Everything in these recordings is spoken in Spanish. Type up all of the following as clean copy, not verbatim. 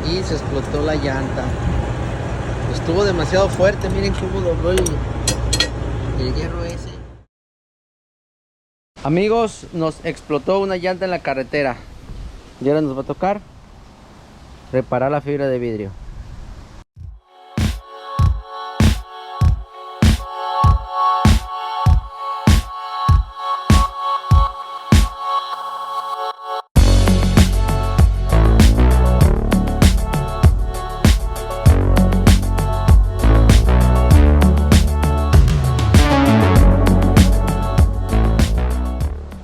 y se explotó la llanta. Estuvo demasiado fuerte, miren cómo dobló el hierro ese. Amigos, nos explotó una llanta en la carretera y ahora nos va a tocar reparar la fibra de vidrio.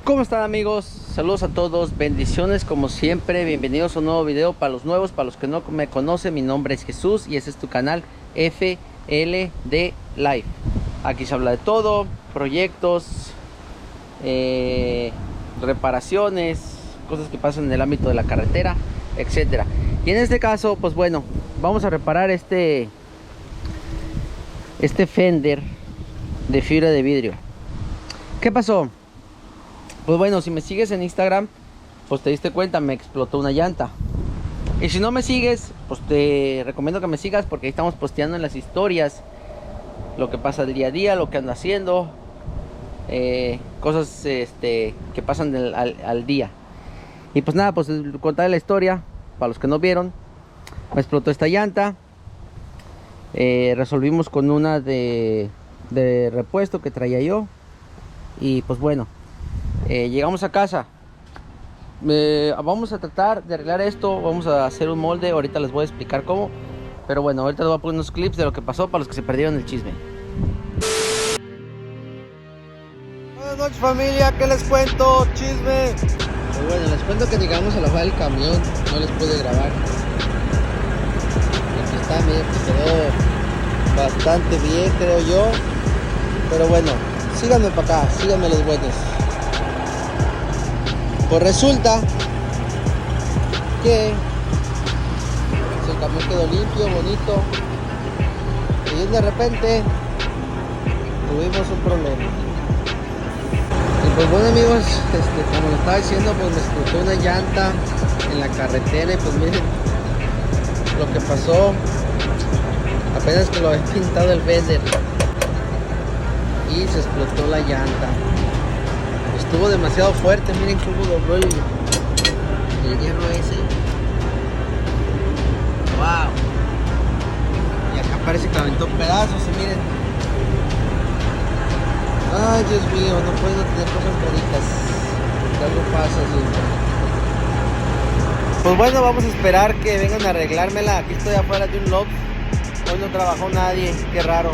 ¿Cómo están, amigos? Saludos a todos, bendiciones como siempre, bienvenidos a un nuevo video. Para los nuevos, para los que no me conocen, mi nombre es Jesús y ese es tu canal FLD Life. Aquí se habla de todo, proyectos, reparaciones, cosas que pasan en el ámbito de la carretera, etcétera. Y en este caso, pues bueno, vamos a reparar este fender de fibra de vidrio. ¿Qué pasó? Pues bueno, si me sigues en Instagram, pues te diste cuenta, me explotó una llanta. Y si no me sigues, pues te recomiendo que me sigas, porque ahí estamos posteando en las historias lo que pasa del día a día, lo que ando haciendo, cosas que pasan al día. Y pues nada, pues contaré la historia para los que no vieron. Me explotó esta llanta, resolvimos con una de repuesto que traía yo. Y pues bueno, llegamos a casa. Vamos a tratar de arreglar esto. Vamos a hacer un molde. Ahorita les voy a explicar cómo. Pero bueno, ahorita les voy a poner unos clips de lo que pasó para los que se perdieron el chisme. Buenas noches, familia. ¿Qué les cuento? Chisme. Pues bueno, les cuento que llegamos a lavar el camión. No les pude grabar. Aquí está, miren, que quedó bastante bien, creo yo. Pero bueno, síganme para acá, síganme los buenos. Pues resulta que el camión quedó limpio, bonito, y de repente tuvimos un problema. Y pues bueno, amigos, como lo estaba diciendo, pues me explotó una llanta en la carretera. Y pues miren lo que pasó. Apenas que lo había pintado el fender y se explotó la llanta. Estuvo demasiado fuerte, miren cómo dobló el hierro ese. Wow. Y acá parece que aventó pedazos, y miren. Ay, Dios mío, no puedo tener cosas bonitas. Algo pasa siempre. Pues bueno, vamos a esperar que vengan a arreglármela. Aquí estoy afuera de un loft. Hoy no trabajó nadie, qué raro.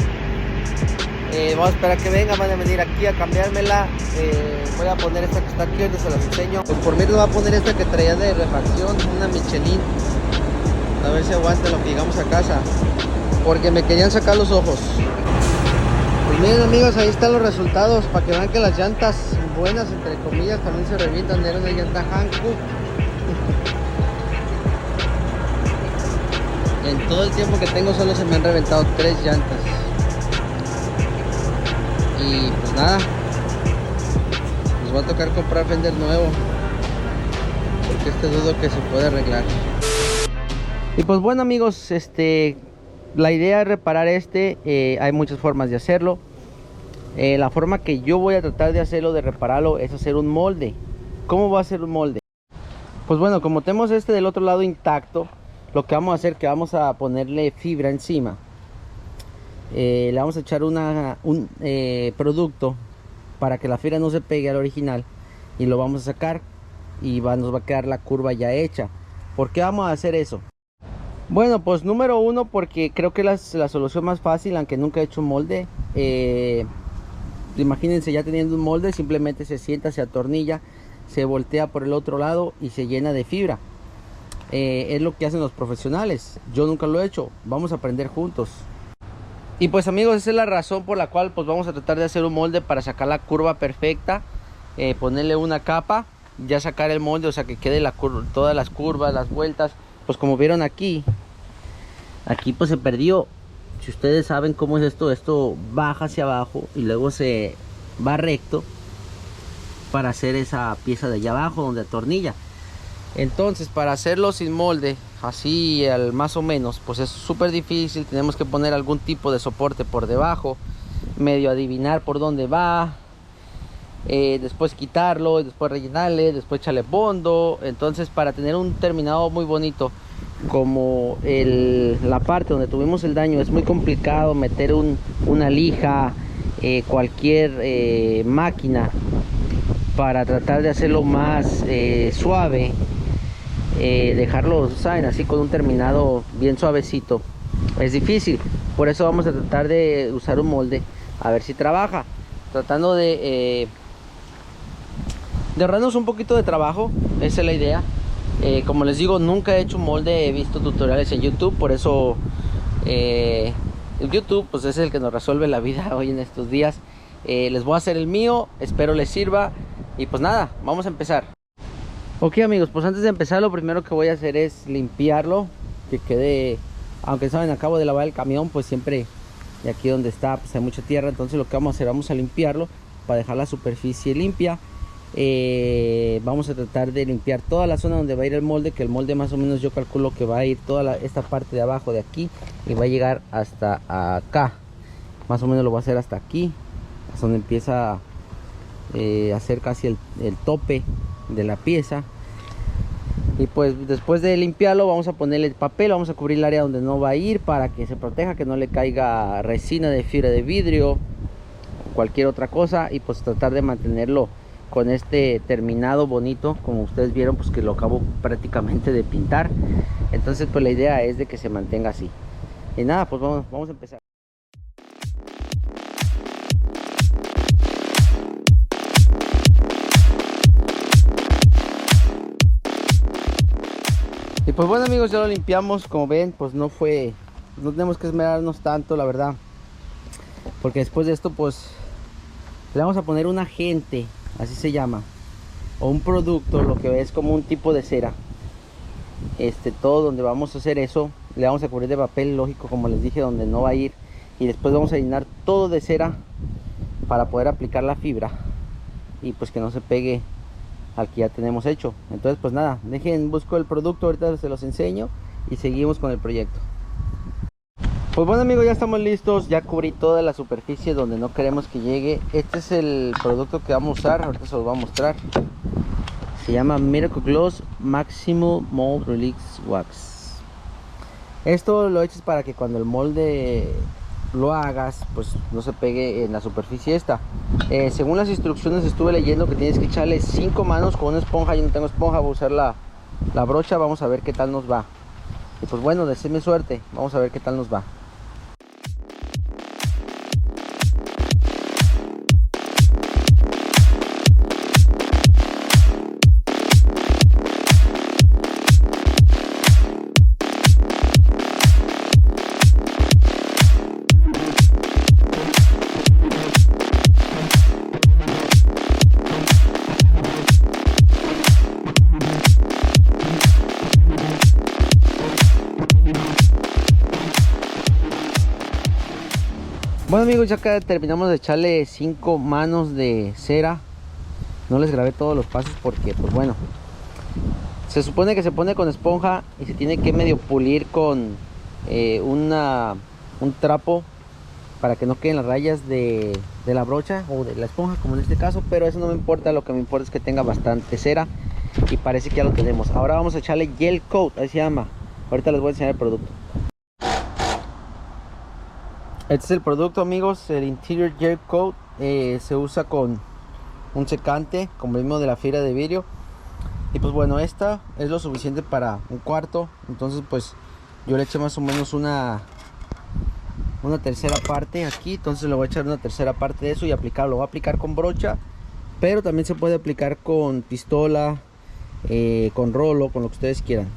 Vamos a esperar que vengan, van a venir aquí a cambiármela. Voy a poner esta que está aquí, ahorita se las enseño. Pues por mí les voy a poner esta que traía de refacción, una Michelin. A ver si aguanta lo que llegamos a casa, porque me querían sacar los ojos. Pues miren, amigos, ahí están los resultados, para que vean que las llantas buenas, entre comillas, también se revientan. Era una llanta Hankook. En todo el tiempo que tengo solo se me han reventado 3 llantas. Y pues nada, nos va a tocar comprar fender nuevo, porque dudo que se puede arreglar. Y pues bueno, amigos, la idea es reparar hay muchas formas de hacerlo. La forma que yo voy a tratar de hacerlo, de repararlo, es hacer un molde. ¿Cómo va a ser un molde? Pues bueno, como tenemos del otro lado intacto, lo que vamos a hacer es que vamos a ponerle fibra encima. Le vamos a echar un producto para que la fibra no se pegue al original, y lo vamos a sacar y nos va a quedar la curva ya hecha. ¿Por qué vamos a hacer eso? Bueno, pues número uno, porque creo que es la solución más fácil, aunque nunca he hecho un molde. Imagínense ya teniendo un molde, simplemente se sienta, se atornilla, se voltea por el otro lado y se llena de fibra. Es lo que hacen los profesionales. Yo nunca lo he hecho, vamos a aprender juntos. Y pues, amigos, esa es la razón por la cual pues vamos a tratar de hacer un molde para sacar la curva perfecta, ponerle una capa, ya sacar el molde, o sea que quede todas las curvas, las vueltas. Pues como vieron aquí pues se perdió. Si ustedes saben cómo es esto baja hacia abajo y luego se va recto para hacer esa pieza de allá abajo donde atornilla. Entonces, para hacerlo sin molde, así al más o menos, pues es súper difícil. Tenemos que poner algún tipo de soporte por debajo, medio adivinar por dónde va, después quitarlo, después rellenarle, después echarle fondo. Entonces, para tener un terminado muy bonito, como la parte donde tuvimos el daño, es muy complicado meter una lija, cualquier máquina, para tratar de hacerlo más suave, dejarlo, saben, así con un terminado bien suavecito. Es difícil, por eso vamos a tratar de usar un molde a ver si trabaja, tratando de ahorrarnos un poquito de trabajo. Esa es la idea. Como les digo, nunca he hecho un molde, he visto tutoriales en YouTube, por eso YouTube pues es el que nos resuelve la vida hoy en estos días. Les voy a hacer el mío, espero les sirva y pues nada, vamos a empezar. Ok amigos, pues antes de empezar lo primero que voy a hacer es limpiarlo, que quede, aunque saben, acabo de lavar el camión, pues siempre de aquí donde está pues hay mucha tierra. Entonces lo que vamos a hacer, vamos a limpiarlo para dejar la superficie limpia. Vamos a tratar de limpiar toda la zona donde va a ir el molde, que el molde más o menos yo calculo que va a ir toda esta parte de abajo de aquí y va a llegar hasta acá, más o menos lo va a hacer hasta aquí, hasta donde empieza a hacer casi el tope de la pieza. Y pues después de limpiarlo vamos a ponerle el papel, vamos a cubrir el área donde no va a ir para que se proteja, que no le caiga resina de fibra de vidrio o cualquier otra cosa, y pues tratar de mantenerlo con este terminado bonito, como ustedes vieron, pues que lo acabo prácticamente de pintar. Entonces pues la idea es de que se mantenga así. Y nada, pues vamos a empezar. Y pues bueno amigos, ya lo limpiamos. Como ven, pues no tenemos que esmerarnos tanto, la verdad, porque después de esto pues le vamos a poner un agente, así se llama, o un producto, lo que es como un tipo de cera. Todo donde vamos a hacer eso, le vamos a cubrir de papel, lógico, como les dije, donde no va a ir, y después vamos a llenar todo de cera para poder aplicar la fibra y pues que no se pegue al que ya tenemos hecho. Entonces pues nada, busco el producto, ahorita se los enseño y seguimos con el proyecto. Pues bueno amigos, ya estamos listos, ya cubrí toda la superficie donde no queremos que llegue. Este es el producto que vamos a usar, ahorita se los voy a mostrar. Se llama Miracle Gloss Maximum Mold Release Wax. Esto lo echas para que cuando el molde lo hagas, pues no se pegue en la superficie esta. Según las instrucciones estuve leyendo que tienes que echarle 5 manos con una esponja. Yo no tengo esponja, voy a usar la brocha. Vamos a ver qué tal nos va. Y pues bueno, deseenme suerte, vamos a ver qué tal nos va. Bueno amigos, ya que terminamos de echarle 5 manos de cera. No les grabé todos los pasos porque pues bueno, se supone que se pone con esponja y se tiene que medio pulir con un trapo para que no queden las rayas de la brocha o de la esponja, como en este caso. Pero eso no me importa, lo que me importa es que tenga bastante cera y parece que ya lo tenemos. Ahora vamos a echarle gel coat, así se llama. Ahorita les voy a enseñar el producto. Este es el producto amigos, el Interior Gel Coat. Se usa con un secante como el mismo de la fibra de vidrio. Y pues bueno, esta es lo suficiente para un cuarto. Entonces pues yo le eché más o menos una tercera parte aquí. Entonces le voy a echar una tercera parte de eso y aplicarlo. Lo voy a aplicar con brocha, pero también se puede aplicar con pistola, con rolo, con lo que ustedes quieran.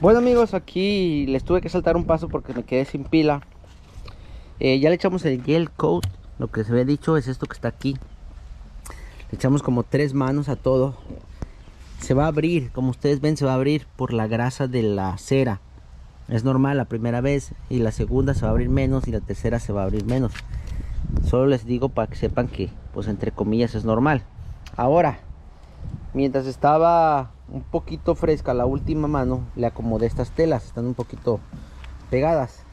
Bueno amigos, aquí les tuve que saltar un paso porque me quedé sin pila. Ya le echamos el gel coat. Lo que se había dicho es esto que está aquí. Le echamos como 3 manos a todo. Se va a abrir, como ustedes ven, se va a abrir por la grasa de la cera. Es normal la primera vez, y la segunda se va a abrir menos y la tercera se va a abrir menos. Solo les digo para que sepan que, pues entre comillas, es normal. Ahora, mientras estaba un poquito fresca la última mano, le acomodé estas telas, están un poquito pegadas.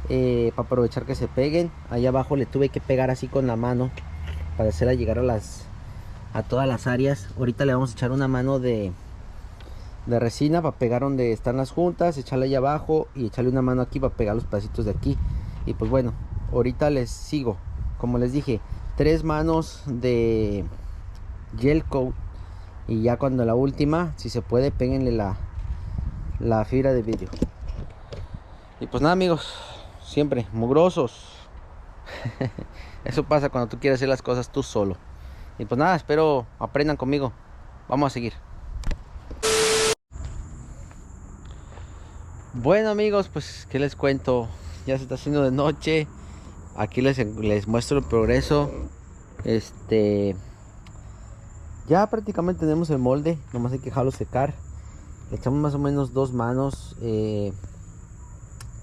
Para aprovechar que se peguen, allá abajo le tuve que pegar así con la mano para hacerla llegar a todas las áreas. Ahorita le vamos a echar una mano de resina para pegar donde están las juntas, echarle allá abajo y echarle una mano aquí para pegar los pedacitos de aquí. Y pues bueno, ahorita les sigo. Como les dije, 3 manos de gel coat, y ya cuando la última, si se puede, péguenle la fibra de vidrio. Y pues nada amigos, siempre mugrosos. Eso pasa cuando tú quieres hacer las cosas tú solo. Y pues nada, espero aprendan conmigo. Vamos a seguir. Bueno amigos, pues qué les cuento. Ya se está haciendo de noche. Aquí les muestro el progreso. Ya prácticamente tenemos el molde. Nomás hay que dejarlo secar. Le echamos más o menos 2 manos.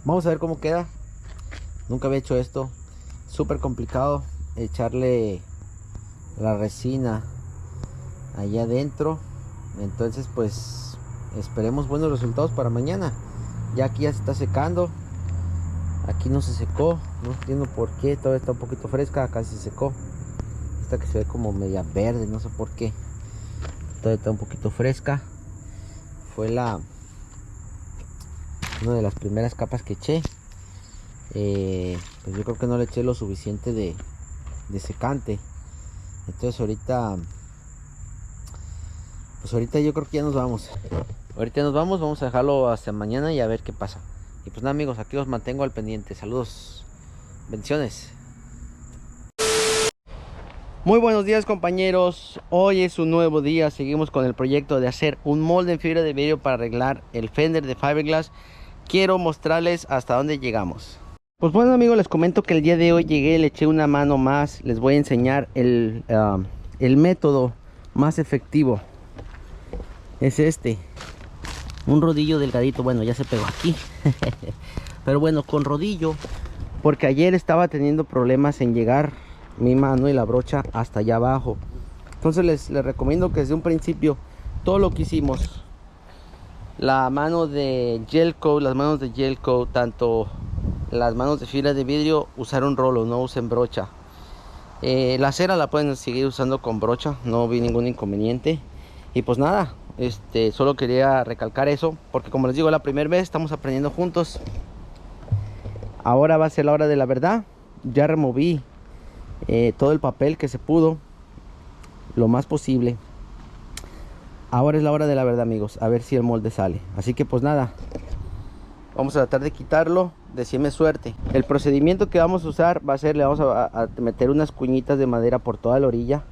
Vamos a ver cómo queda. Nunca había hecho esto. Súper complicado echarle la resina allá adentro. Entonces pues esperemos buenos resultados para mañana. Ya aquí ya se está secando. Aquí no se secó, no entiendo por qué. Todavía está un poquito fresca, acá se secó. Esta que se ve como media verde, no sé por qué. Todavía está un poquito fresca. Fue una de las primeras capas que eché. Pues yo creo que no le eché lo suficiente de secante. Entonces ahorita yo creo que ya nos vamos. Vamos a dejarlo hasta mañana y a ver qué pasa. Y pues nada amigos, aquí los mantengo al pendiente. Saludos, bendiciones. Muy buenos días compañeros, hoy es un nuevo día. Seguimos con el proyecto de hacer un molde en fibra de vidrio para arreglar el fender de fiberglass. Quiero mostrarles hasta dónde llegamos. Pues bueno amigos, les comento que el día de hoy llegué, le eché una mano más. Les voy a enseñar el método más efectivo. Es un rodillo delgadito. Bueno, ya se pegó aquí. Pero bueno, con rodillo, porque ayer estaba teniendo problemas en llegar mi mano y la brocha hasta allá abajo. Entonces les recomiendo que desde un principio todo lo que hicimos, la mano de gel coat, las manos de gel coat, tanto las manos de fibra de vidrio, usar un rolo, no usen brocha. La cera la pueden seguir usando con brocha, no vi ningún inconveniente. Y pues nada, solo quería recalcar eso, porque como les digo, la primera vez estamos aprendiendo juntos. Ahora va a ser la hora de la verdad. Ya removí todo el papel que se pudo, lo más posible. Ahora es la hora de la verdad amigos, a ver si el molde sale. Así que pues nada, vamos a tratar de quitarlo, decime suerte. El procedimiento que vamos a usar va a ser, le vamos a meter unas cuñitas de madera por toda la orilla,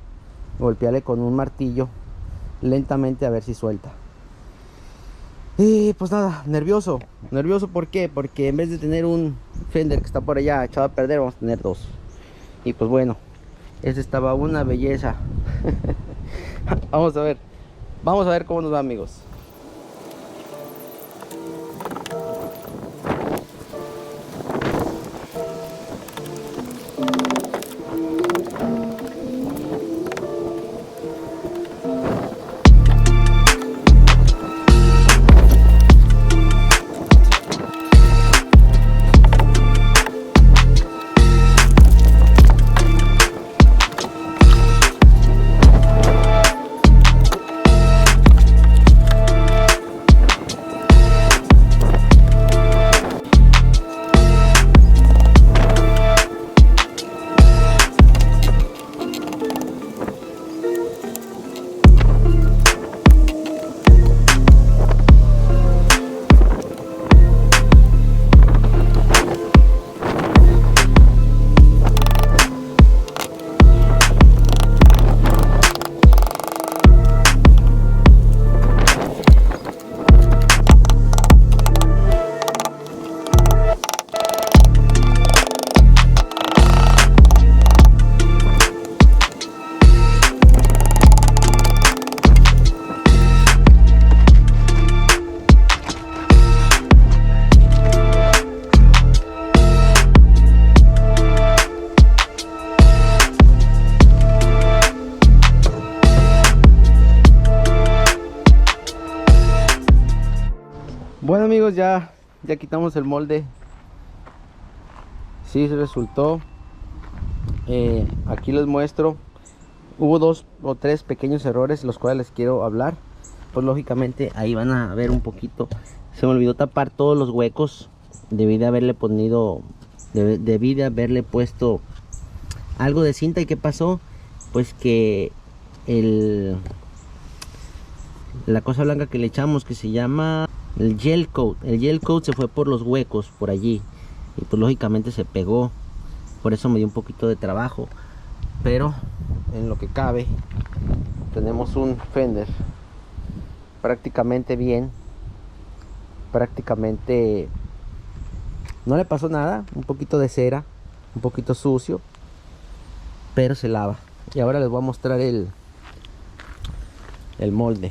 golpearle con un martillo lentamente a ver si suelta. Y pues nada, nervioso. ¿Por qué? Porque en vez de tener un fender que está por allá echado a perder, vamos a tener 2. Y pues bueno, este estaba una belleza. Vamos a ver cómo nos va amigos. Bueno amigos, ya quitamos el molde. Sí resultó. Aquí les muestro. Hubo 2 o 3 pequeños errores los cuales les quiero hablar. Pues lógicamente ahí van a ver un poquito. Se me olvidó tapar todos los huecos. Debí de haberle puesto algo de cinta. ¿Y qué pasó? Pues que la cosa blanca que le echamos, que se llama el gel coat se fue por los huecos por allí, y pues lógicamente se pegó. Por eso me dio un poquito de trabajo, pero en lo que cabe tenemos un fender prácticamente bien. Prácticamente no le pasó nada. Un poquito de cera, un poquito sucio, pero se lava. Y ahora les voy a mostrar el molde.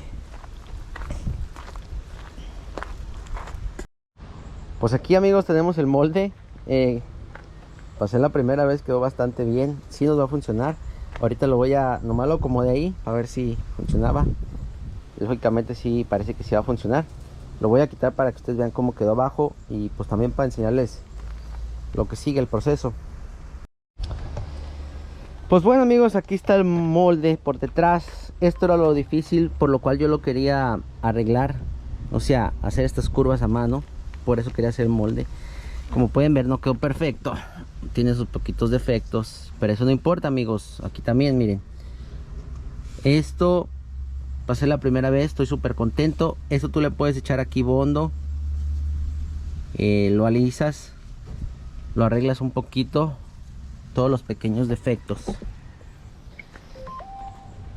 Pues aquí amigos tenemos el molde. Pasé la primera vez, quedó bastante bien. Sí nos va a funcionar. Ahorita nomás lo acomodé ahí a ver si funcionaba. Lógicamente sí, parece que sí va a funcionar. Lo voy a quitar para que ustedes vean cómo quedó abajo, y pues también para enseñarles lo que sigue el proceso. Pues bueno amigos, aquí está el molde por detrás. Esto era lo difícil, por lo cual yo lo quería arreglar, o sea, hacer estas curvas a mano. Por eso quería hacer el molde. Como pueden ver, no quedó perfecto, tiene sus poquitos defectos, pero eso no importa amigos. Aquí también miren, esto pasé la primera vez, estoy súper contento. Esto tú le puedes echar aquí bondo, lo alisas, lo arreglas un poquito, todos los pequeños defectos.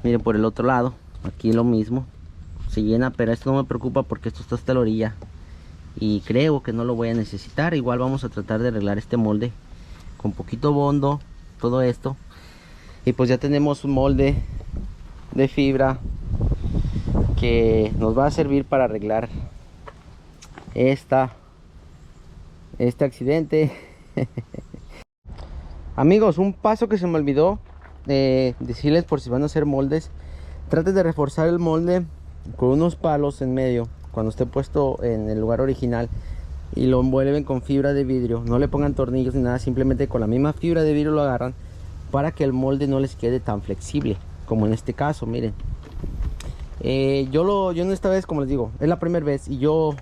Miren por el otro lado, aquí lo mismo, se llena, pero esto no me preocupa porque esto está hasta la orilla y creo que no lo voy a necesitar. Igual vamos a tratar de arreglar este molde con poquito bondo, todo esto, y pues ya tenemos un molde de fibra que nos va a servir para arreglar este accidente. Amigos, un paso que se me olvidó decirles, por si van a hacer moldes, traten de reforzar el molde con unos palos en medio cuando esté puesto en el lugar original, y lo envuelven con fibra de vidrio. No le pongan tornillos ni nada, simplemente con la misma fibra de vidrio lo agarran, para que el molde no les quede tan flexible como en este caso. Miren, yo en esta vez, como les digo, es la primera vez, y yo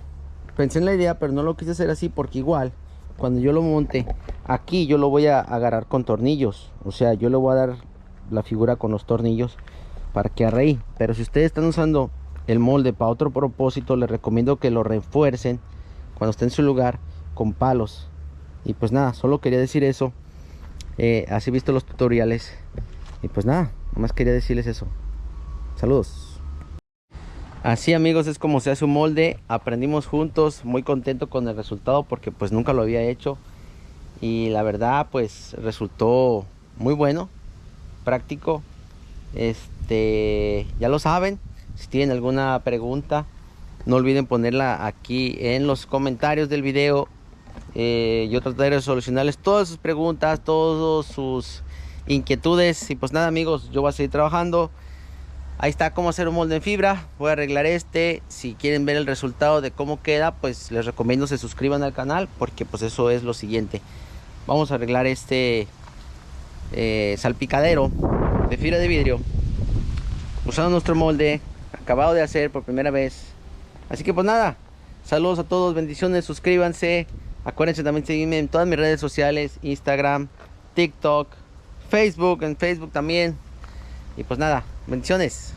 pensé en la idea, pero no lo quise hacer así, porque igual cuando yo lo monte aquí, yo lo voy a agarrar con tornillos. O sea, yo le voy a dar la figura con los tornillos para que arreí. Pero si ustedes están usando el molde para otro propósito, les recomiendo que lo refuercen cuando esté en su lugar con palos. Y pues nada, solo quería decir eso. Así he visto los tutoriales, y pues nada, nomás quería decirles eso. Saludos. Así amigos es como se hace un molde. Aprendimos juntos, muy contento con el resultado porque pues nunca lo había hecho, y la verdad pues resultó muy bueno, práctico. Ya lo saben, si tienen alguna pregunta no olviden ponerla aquí en los comentarios del video. Yo trataré de solucionarles todas sus preguntas, todas sus inquietudes. Y pues nada amigos, yo voy a seguir trabajando. Ahí está cómo hacer un molde en fibra. Voy a arreglar si quieren ver el resultado de cómo queda, pues les recomiendo se suscriban al canal, porque pues eso es lo siguiente. Vamos a arreglar salpicadero de fibra de vidrio usando nuestro molde acabado de hacer por primera vez. Así que pues nada, saludos a todos, bendiciones, suscríbanse. Acuérdense también seguirme en todas mis redes sociales: Instagram, TikTok, Facebook, en Facebook también. Y pues nada, bendiciones.